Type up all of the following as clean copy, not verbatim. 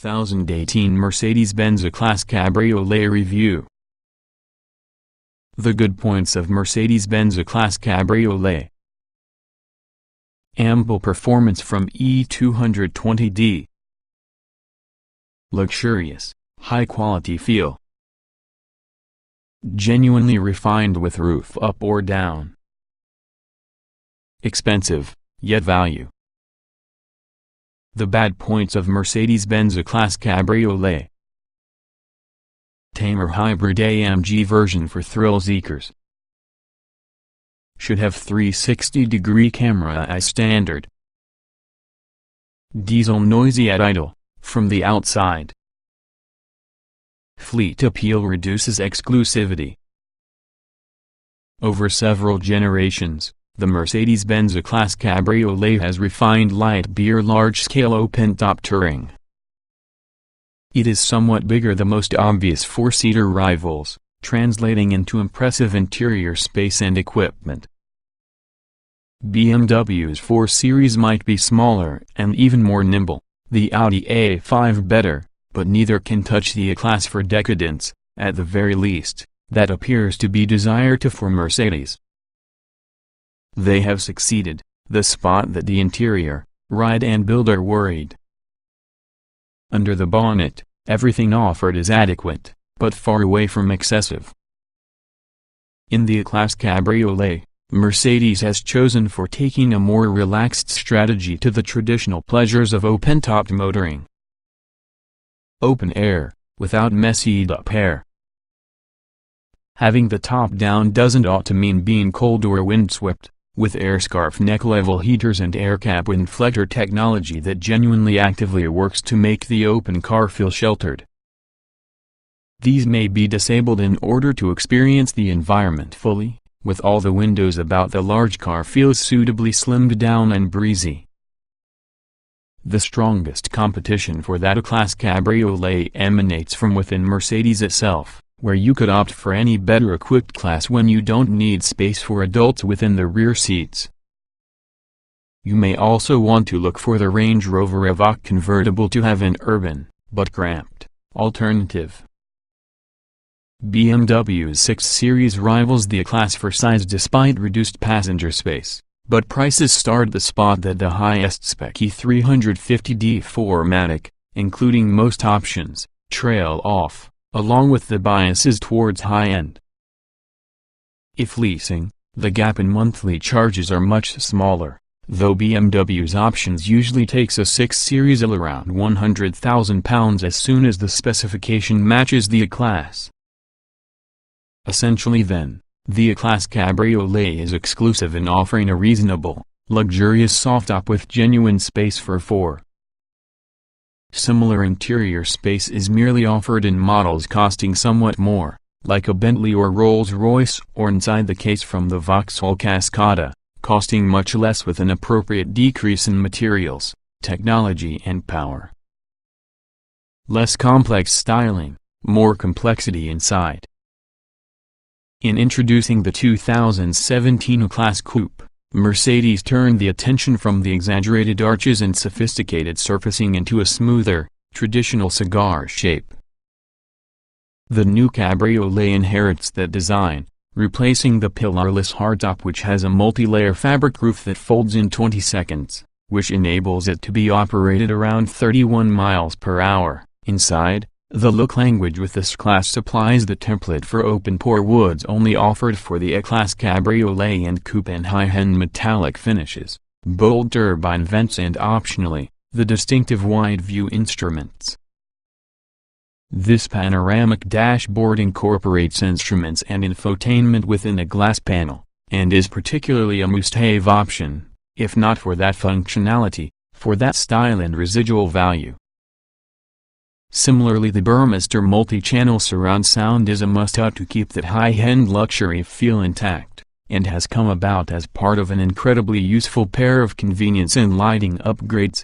2018 Mercedes-Benz E-Class Cabriolet Review. The good points of Mercedes-Benz E-Class Cabriolet. Ample performance from E220d. Luxurious, high-quality feel. Genuinely refined with roof up or down. Expensive, yet value. The bad points of Mercedes-Benz E-Class Cabriolet. Tamer hybrid AMG version for thrill seekers. Should have 360-degree camera as standard. Diesel noisy at idle, from the outside. Fleet appeal reduces exclusivity. Over several generations, the Mercedes-Benz E-Class Cabriolet has refined light beer large-scale open-top touring. It is somewhat bigger than the most obvious four-seater rivals, translating into impressive interior space and equipment. BMW's 4 Series might be smaller and even more nimble, the Audi A5 better, but neither can touch the E-Class for decadence, at the very least, that appears to be desired for Mercedes. They have succeeded, the spot that the interior, ride and build are worried. Under the bonnet, everything offered is adequate, but far away from excessive. In the E-Class Cabriolet, Mercedes has chosen for taking a more relaxed strategy to the traditional pleasures of open-top motoring. Open air, without messied-up air. Having the top down doesn't ought to mean being cold or windswept, with air-scarf neck-level heaters and air-cap inflector technology that genuinely actively works to make the open car feel sheltered. These may be disabled in order to experience the environment fully, with all the windows about the large car feels suitably slimmed down and breezy. The strongest competition for that E-Class Cabriolet emanates from within Mercedes itself, where you could opt for any better equipped class when you don't need space for adults within the rear seats. You may also want to look for the Range Rover Evoque convertible to have an urban, but cramped, alternative. BMW's 6 Series rivals the E-Class for size despite reduced passenger space, but prices start the spot at the highest spec E350d 4MATIC, including most options, trail off, along with the biases towards high-end. If leasing, the gap in monthly charges are much smaller, though BMW's options usually takes a 6 Series around £100,000 as soon as the specification matches the E-Class. Essentially then, the E-Class Cabriolet is exclusive in offering a reasonable, luxurious soft-top with genuine space for 4. Similar interior space is merely offered in models costing somewhat more, like a Bentley or Rolls-Royce, or inside the case from the Vauxhall Cascada, costing much less with an appropriate decrease in materials, technology and power. Less complex styling, more complexity inside. In introducing the 2017 E-Class Coupe, Mercedes turned the attention from the exaggerated arches and sophisticated surfacing into a smoother, traditional cigar shape. The new Cabriolet inherits that design, replacing the pillarless hardtop which has a multi-layer fabric roof that folds in 20 seconds, which enables it to be operated around 31 miles per hour. Inside, the look language with this class supplies the template for open-pore woods only offered for the E-Class Cabriolet and Coupe and high-end metallic finishes, bold turbine vents and optionally, the distinctive wide-view instruments. This panoramic dashboard incorporates instruments and infotainment within a glass panel, and is particularly a must-have option, if not for that functionality, for that style and residual value. Similarly, the Burmester multi-channel surround sound is a must-have to keep that high-end luxury feel intact, and has come about as part of an incredibly useful pair of convenience and lighting upgrades.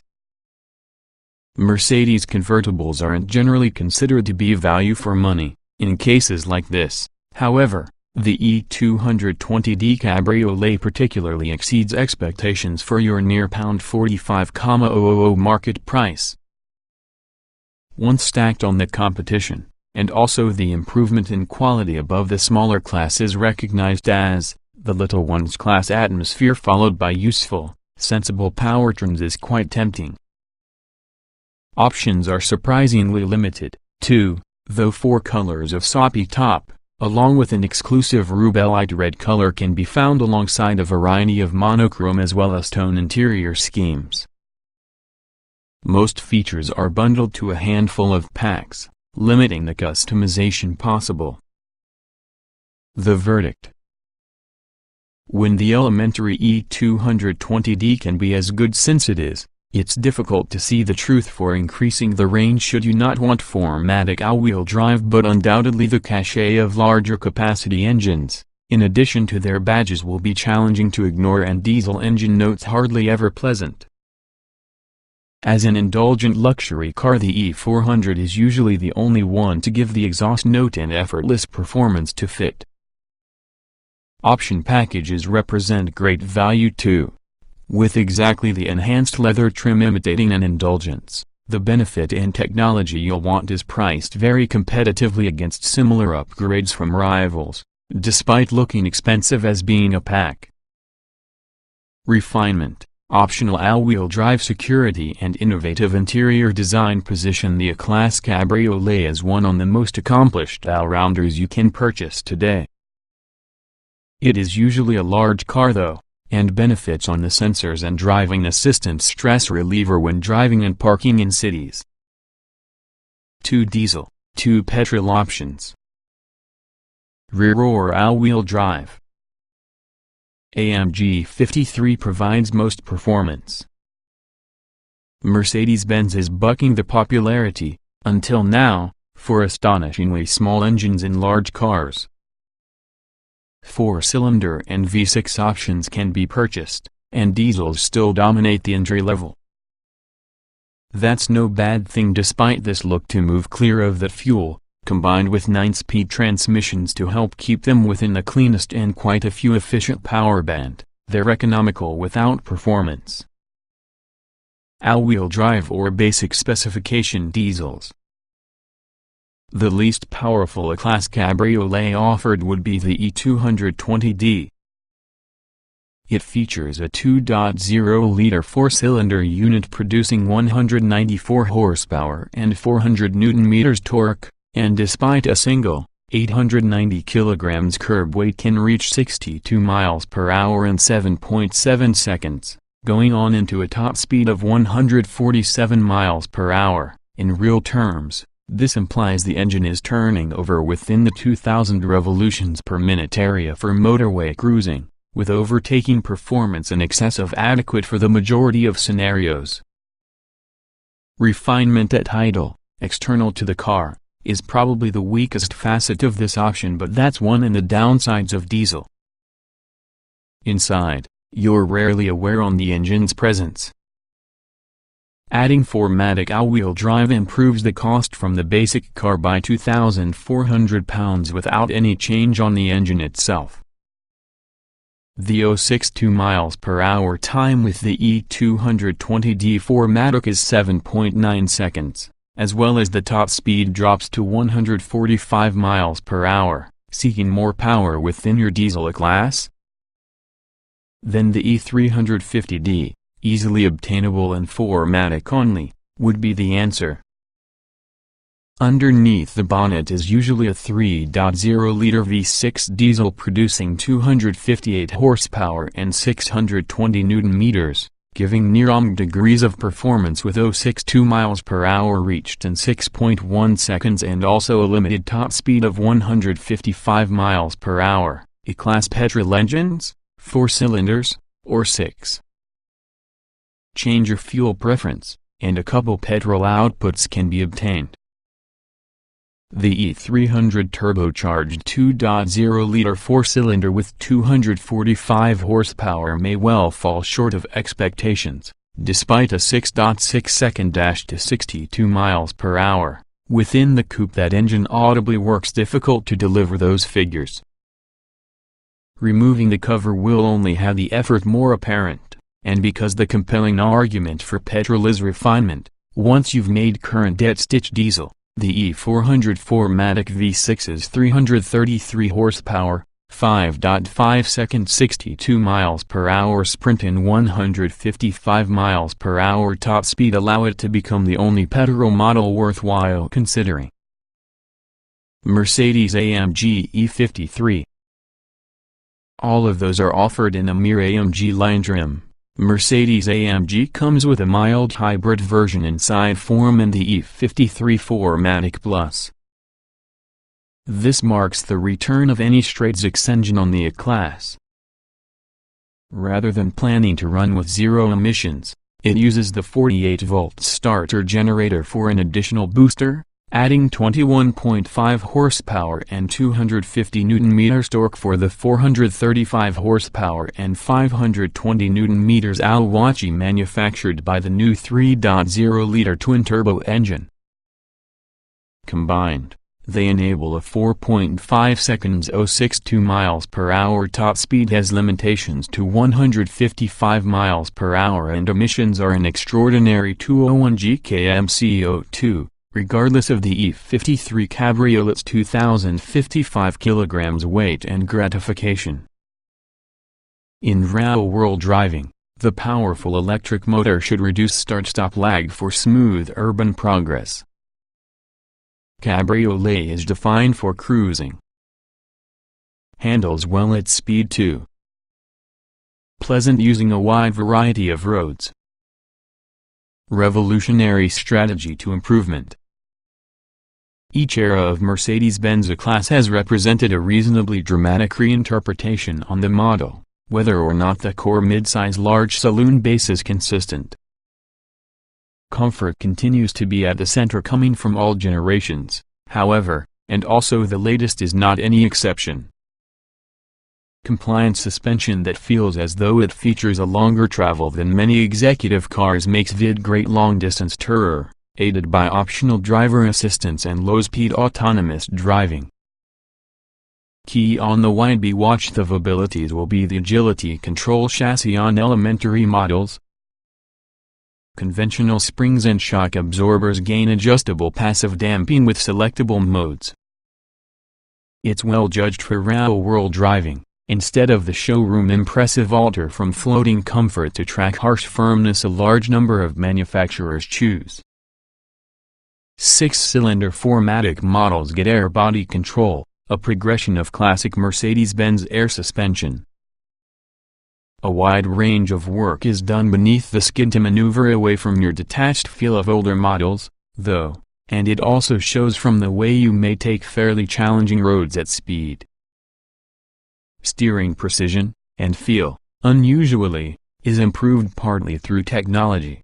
Mercedes convertibles aren't generally considered to be value for money, in cases like this, however, the E220d Cabriolet particularly exceeds expectations for your near £45,000 market price. once stacked on the competition, and also the improvement in quality above the smaller class is recognized as the little one's class atmosphere followed by useful, sensible powertrains is quite tempting. Options are surprisingly limited, too, though 4 colors of soppy top, along with an exclusive rubellite red color can be found alongside a variety of monochrome as well as tone interior schemes. Most features are bundled to a handful of packs, limiting the customization possible. The verdict. When the elementary E220D can be as good since it is, it's difficult to see the truth for increasing the range should you not want 4MATIC all-wheel drive, but undoubtedly the cachet of larger capacity engines, in addition to their badges, will be challenging to ignore, and diesel engine notes hardly ever pleasant. As an indulgent luxury car, the E400 is usually the only one to give the exhaust note and effortless performance to fit. Option packages represent great value too. With exactly the enhanced leather trim imitating an indulgence, the benefit and technology you'll want is priced very competitively against similar upgrades from rivals, despite looking expensive as being a pack. Refinement, optional all-wheel drive security and innovative interior design position the E-Classe Cabriolet as one of the most accomplished all-rounders you can purchase today. It is usually a large car though, and benefits on the sensors and driving assistant stress reliever when driving and parking in cities. 2 diesel, 2 petrol options. Rear or all-wheel drive. AMG 53 provides most performance. Mercedes-Benz is bucking the popularity, until now, for astonishingly small engines in large cars. 4-cylinder and V6 options can be purchased, and diesels still dominate the entry level. That's no bad thing despite this look to move clear of that fuel, combined with 9-speed transmissions to help keep them within the cleanest and quite a few efficient power band. They're economical without performance. All-wheel drive or basic specification diesels. The least powerful E-Classe cabriolet offered would be the E220D. It features a 2.0-liter 4-cylinder unit producing 194 horsepower and 400 Nm torque, and despite a single, 890 kg curb weight can reach 62 miles per hour in 7.7 seconds, going on into a top speed of 147 miles per hour. In real terms, this implies the engine is turning over within the 2000 revolutions per minute area for motorway cruising, with overtaking performance in excess of adequate for the majority of scenarios. Refinement at idle, external to the car, is probably the weakest facet of this option, but that's one in the downsides of diesel. Inside, you're rarely aware on the engine's presence. Adding 4MATIC all-wheel drive improves the cost from the basic car by £2,400 without any change on the engine itself. The 062 miles per hour time with the E220D 4MATIC is 7.9 seconds, as well as the top speed drops to 145 miles per hour. Seeking more power within your diesel E-Classe? Then the E350D, easily obtainable and 4MATIC only, would be the answer. Underneath the bonnet is usually a 3.0-liter V6 diesel producing 258 horsepower and 620 Nm, giving near degrees of performance with 062 miles per hour reached in 6.1 seconds and also a limited top speed of 155 miles per hour. E-Classe petrol engines, 4 cylinders, or 6. Change your fuel preference, and a couple petrol outputs can be obtained. The E300 turbocharged 2.0-liter 4-cylinder with 245 horsepower may well fall short of expectations, despite a 6.6-second dash to 62 miles per hour. Within the coupe, that engine audibly works difficult to deliver those figures. Removing the cover will only have the effort more apparent. And because the compelling argument for petrol is refinement, Once you've made current dead-stitch diesel, the E404matic V6's 333 horsepower, 5.5 seconds 62 miles per hour sprint and 155 miles per hour top speed allow it to become the only petrol model worthwhile considering. Mercedes-AMG E53. All of those are offered in a mere AMG line trim. Mercedes-AMG comes with a mild hybrid version inside form and the E53 4matic Plus. This marks the return of any straight-six engine on the E-Class. Rather than planning to run with zero emissions, it uses the 48-volt starter generator for an additional booster, adding 21.5 horsepower and 250 Nm torque for the 435 horsepower and 520 Nm Awachi manufactured by the new 3.0-liter twin-turbo engine. Combined, they enable a 4.5 seconds 062 miles per hour top speed has limitations to 155 miles per hour and emissions are an extraordinary 201 gkm CO2. Regardless of the E53 Cabriolet's 2,055 kilograms weight and gratification. In real-world driving, the powerful electric motor should reduce start-stop lag for smooth urban progress. Cabriolet is defined for cruising. Handles well at speed too. Pleasant using a wide variety of roads. Revolutionary strategy to improvement. Each era of Mercedes-Benz E-Class has represented a reasonably dramatic reinterpretation on the model, whether or not the core midsize large saloon base is consistent. Comfort continues to be at the center coming from all generations, however, and also the latest is not any exception. Compliant suspension that feels as though it features a longer travel than many executive cars makes VID great long-distance tourer, aided by optional driver assistance and low-speed autonomous driving. Key on the wide swath of abilities will be the agility control chassis on elementary models. Conventional springs and shock absorbers gain adjustable passive damping with selectable modes. It's well judged for real-world driving, instead of the showroom impressive alter from floating comfort to track harsh firmness a large number of manufacturers choose. 6-cylinder 4matic models get air body control, a progression of classic Mercedes-Benz air suspension. A wide range of work is done beneath the skid to maneuver away from your detached feel of older models, though, and it also shows from the way you may take fairly challenging roads at speed. Steering precision, and feel, unusually, is improved partly through technology.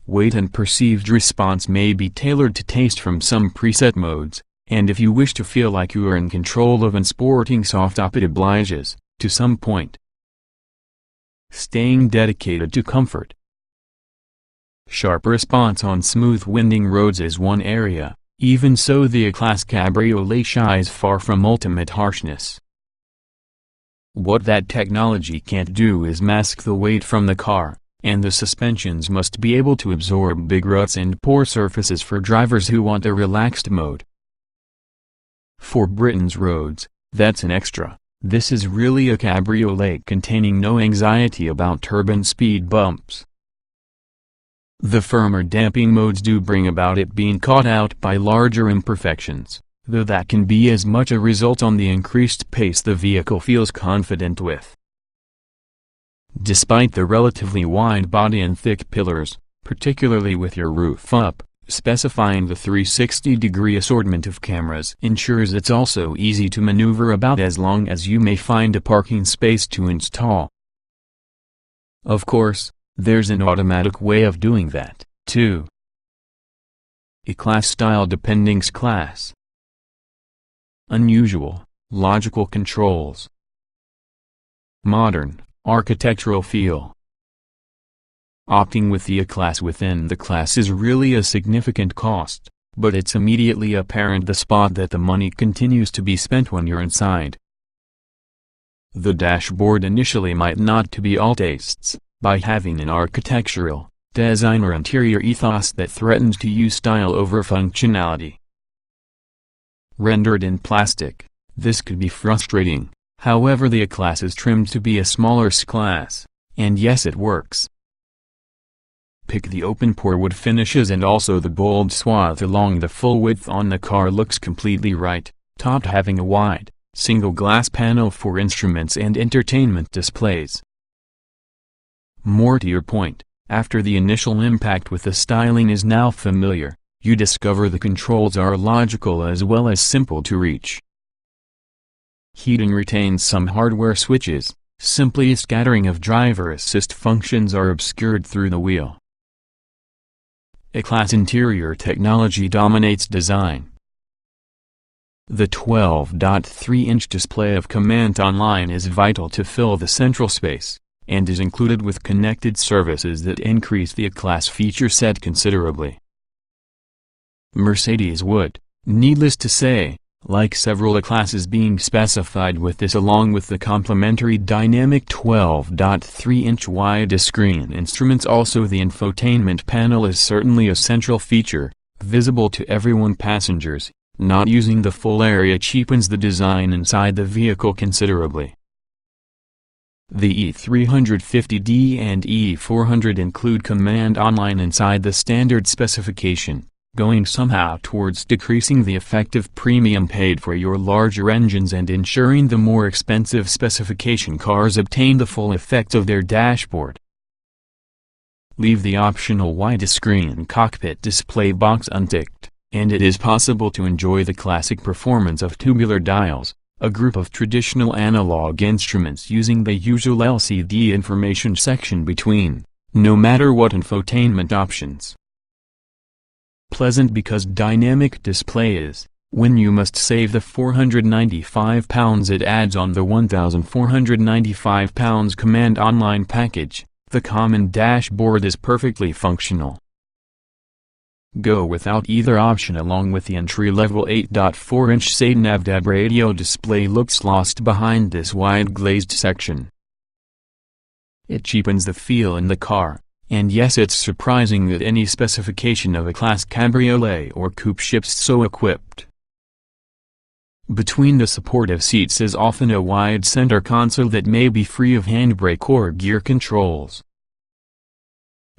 Weight and perceived response may be tailored to taste from some preset modes, and if you wish to feel like you are in control of an sporting soft-top it obliges, to some point. Staying dedicated to comfort. Sharp response on smooth winding roads is one area, even so the E-Class Cabriolet shies far from ultimate harshness. What that technology can't do is mask the weight from the car, and the suspensions must be able to absorb big ruts and poor surfaces for drivers who want a relaxed mode. For Britain's roads, that's an extra. This is really a cabriolet containing no anxiety about turbine speed bumps. The firmer damping modes do bring about it being caught out by larger imperfections, though that can be as much a result on the increased pace the vehicle feels confident with. Despite the relatively wide body and thick pillars, particularly with your roof up, specifying the 360-degree assortment of cameras ensures it's also easy to maneuver about as long as you may find a parking space to install. Of course, there's an automatic way of doing that, too. E-Class style depending class. Unusual, logical controls. Modern, architectural feel. Opting with the E-Class within the class is really a significant cost, but it's immediately apparent the spot that the money continues to be spent when you're inside. The dashboard initially might not to be all tastes, by having an architectural, designer interior ethos that threatens to use style over functionality. Rendered in plastic, this could be frustrating. However, the E-Class is trimmed to be a smaller S-Class, and yes, it works. Pick the open-pore wood finishes and also the bold swath along the full width on the car looks completely right, topped having a wide, single glass panel for instruments and entertainment displays. More to your point, after the initial impact with the styling is now familiar, you discover the controls are logical as well as simple to reach. Heating retains some hardware switches, simply a scattering of driver assist functions are obscured through the wheel. E-Class interior technology dominates design. The 12.3-inch display of Command Online is vital to fill the central space, and is included with connected services that increase the E-Class feature set considerably. Mercedes would, needless to say, like several E-Classes being specified with this along with the complementary dynamic 12.3-inch wide-screen instruments. Also, the infotainment panel is certainly a central feature, visible to everyone. Passengers, not using the full area cheapens the design inside the vehicle considerably. The E350D and E400 include Command Online inside the standard specification, going somehow towards decreasing the effective premium paid for your larger engines and ensuring the more expensive specification cars obtain the full effect of their dashboard. Leave the optional widescreen cockpit display box unticked, and it is possible to enjoy the classic performance of tubular dials, a group of traditional analog instruments using the usual LCD information section between, no matter what infotainment options. Pleasant because dynamic display is, when you must save the £495 it adds on the £1,495 Command Online package, the common dashboard is perfectly functional. Go without either option. Along with the entry-level 8.4-inch sat-nav radio display looks lost behind this wide glazed section. It cheapens the feel in the car. And yes, it's surprising that any specification of E-Class cabriolet or coupe ships so equipped. Between the supportive seats is often a wide center console that may be free of handbrake or gear controls.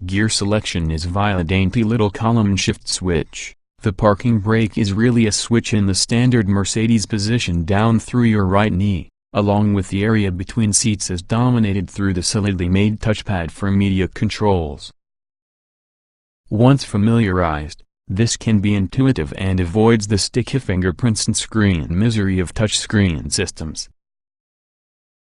Gear selection is via a dainty little column shift switch. The parking brake is really a switch in the standard Mercedes position down through your right knee, along with the area between seats is dominated through the solidly made touchpad for media controls. Once familiarized, this can be intuitive and avoids the sticky fingerprints and screen misery of touchscreen systems.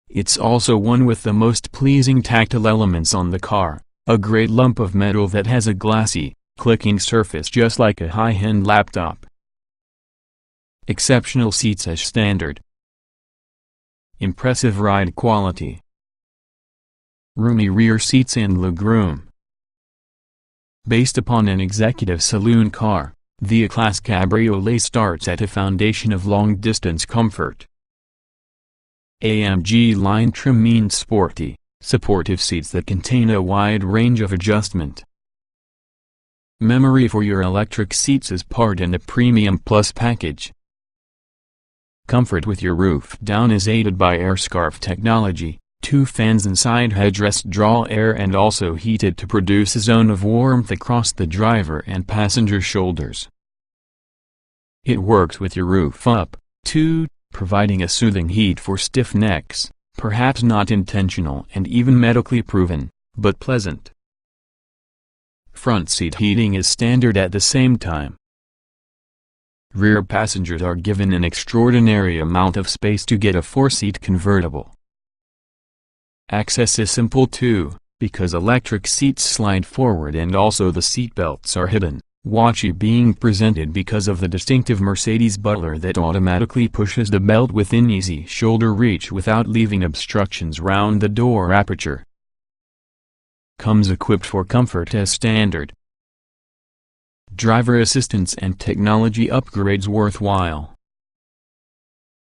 It's also one with the most pleasing tactile elements on the car, a great lump of metal that has a glassy, clicking surface just like a high-end laptop. Exceptional seats as standard. Impressive ride quality. Roomy rear seats and legroom. Based upon an executive saloon car, the E-Class Cabriolet starts at a foundation of long-distance comfort. AMG line trim means sporty, supportive seats that contain a wide range of adjustment. Memory for your electric seats is part in the Premium Plus package. Comfort with your roof down is aided by air scarf technology. 2 fans inside headrest draw air and also heated to produce a zone of warmth across the driver and passenger shoulders. It works with your roof up, too, providing a soothing heat for stiff necks, perhaps not intentional and even medically proven, but pleasant. Front seat heating is standard at the same time. Rear passengers are given an extraordinary amount of space to get a 4-seat convertible. Access is simple too, because electric seats slide forward and also the seat belts are hidden, watchy being presented because of the distinctive Mercedes butler that automatically pushes the belt within easy shoulder reach without leaving obstructions round the door aperture. Comes equipped for comfort as standard. Driver assistance and technology upgrades worthwhile.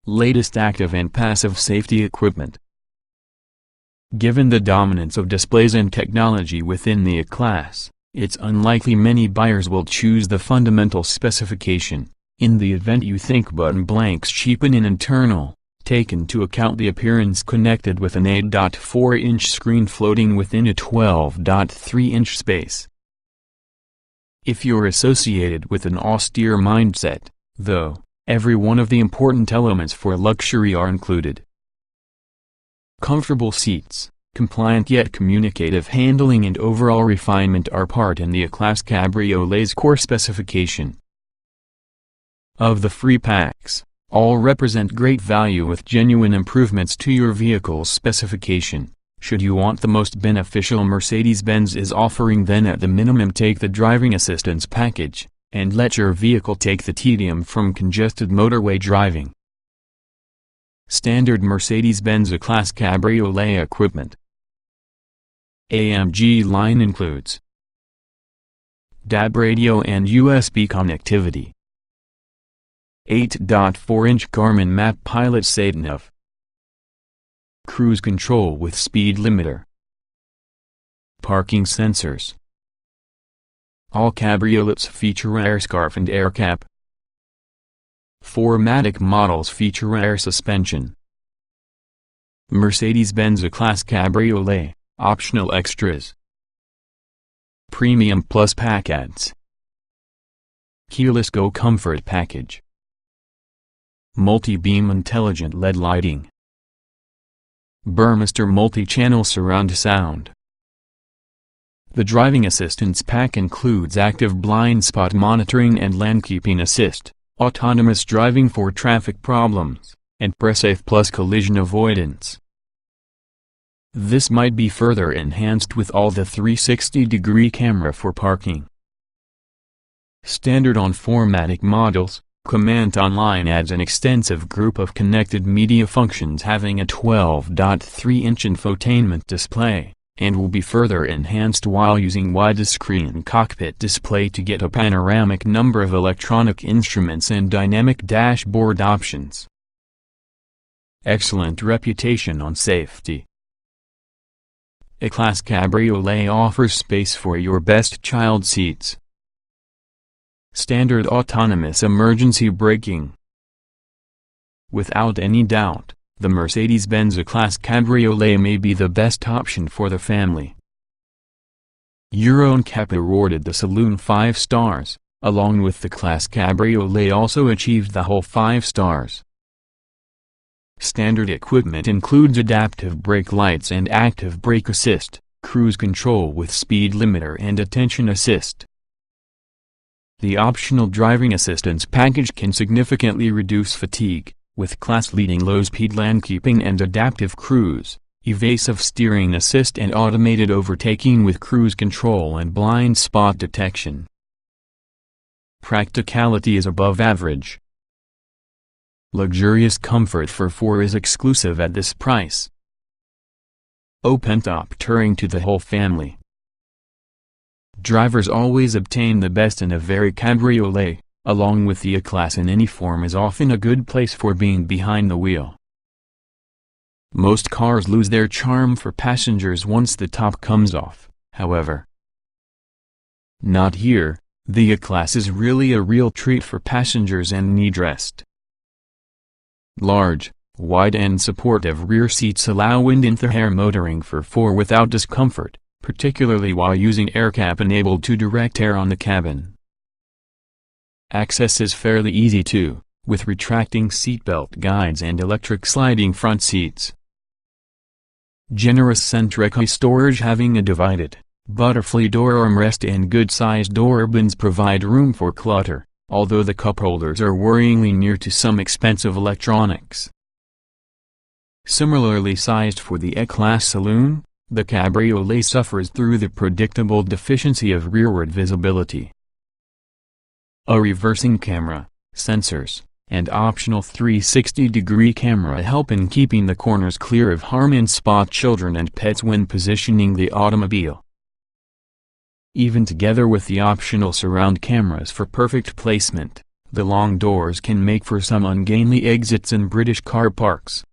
Latest active and passive safety equipment. Given the dominance of displays and technology within the E-Class, it's unlikely many buyers will choose the fundamental specification. In the event you think button blanks cheapen an internal, take into account the appearance connected with an 8.4-inch screen floating within a 12.3-inch space. If you're associated with an austere mindset, though, every one of the important elements for luxury are included. Comfortable seats, compliant yet communicative handling and overall refinement are part in the E-Class Cabriolet's core specification. Of the free packs, all represent great value with genuine improvements to your vehicle's specification. Should you want the most beneficial Mercedes-Benz is offering, then at the minimum take the driving assistance package, and let your vehicle take the tedium from congested motorway driving. Standard Mercedes-Benz E-Class Cabriolet equipment. AMG line includes DAB radio and USB connectivity. 8.4-inch Garmin Map Pilot Sat-Nav. Cruise control with speed limiter. Parking sensors. All cabriolets feature air scarf and air cap. 4MATIC models feature air suspension. Mercedes-Benz E-Class Cabriolet, optional extras. Premium Plus pack ads. Keyless Go Comfort package. Multi-beam intelligent LED lighting. Burmester multi-channel surround sound. The driving assistance pack includes active blind spot monitoring and lane keeping assist, autonomous driving for traffic problems, and PreSafe Plus collision avoidance. This might be further enhanced with all the 360-degree camera for parking. Standard on 4MATIC models, Command Online adds an extensive group of connected media functions having a 12.3-inch infotainment display, and will be further enhanced while using widescreen cockpit display to get a panoramic number of electronic instruments and dynamic dashboard options. Excellent reputation on safety. E-Class Cabriolet offers space for your best child seats. Standard autonomous emergency braking. Without any doubt, the Mercedes-Benz E-Class Cabriolet may be the best option for the family. Euro NCAP awarded the saloon 5 stars, along with the Class Cabriolet also achieved the whole 5 stars. Standard equipment includes adaptive brake lights and active brake assist, cruise control with speed limiter and attention assist. The optional driving assistance package can significantly reduce fatigue, with class-leading low-speed lane keeping and adaptive cruise, evasive steering assist and automated overtaking with cruise control and blind spot detection. Practicality is above average. Luxurious comfort for 4 is exclusive at this price. Open-top touring to the whole family. Drivers always obtain the best in a very cabriolet, along with the E-Class in any form is often a good place for being behind the wheel. Most cars lose their charm for passengers once the top comes off, however. Not here, the E-Class is really a real treat for passengers and need rest. Large, wide and supportive rear seats allow wind-in-the-air motoring for 4 without discomfort, particularly while using AirCap enabled to direct air on the cabin. Access is fairly easy too, with retracting seatbelt guides and electric sliding front seats. Generous centric storage having a divided, butterfly door armrest and good-sized door bins provide room for clutter, although the cup holders are worryingly near to some expensive electronics. Similarly sized for the E-Class saloon, the Cabriolet suffers through the predictable deficiency of rearward visibility. A reversing camera, sensors, and optional 360-degree camera help in keeping the corners clear of harm and spot children and pets when positioning the automobile. Even together with the optional surround cameras for perfect placement, the long doors can make for some ungainly exits in British car parks.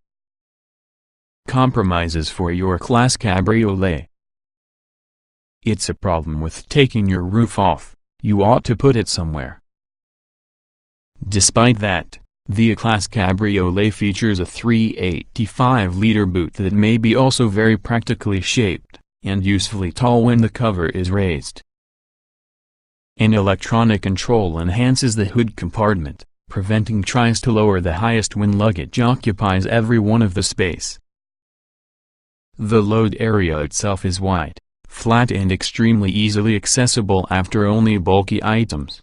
Compromises for your class cabriolet. It's a problem with taking your roof off. You ought to put it somewhere. Despite that, the E-Class Cabriolet features a 385-liter boot that may be also very practically shaped, and usefully tall when the cover is raised. An electronic control enhances the hood compartment, preventing tries to lower the highest when luggage occupies every one of the space. The load area itself is wide, flat and extremely easily accessible after only bulky items.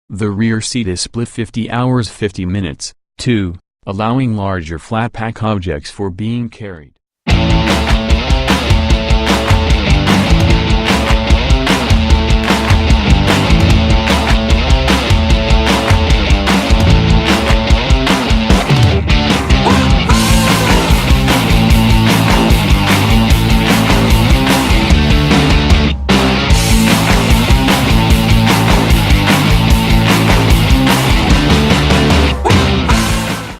The rear seat is split 50 hours 50 minutes, too, allowing larger flat pack objects for being carried.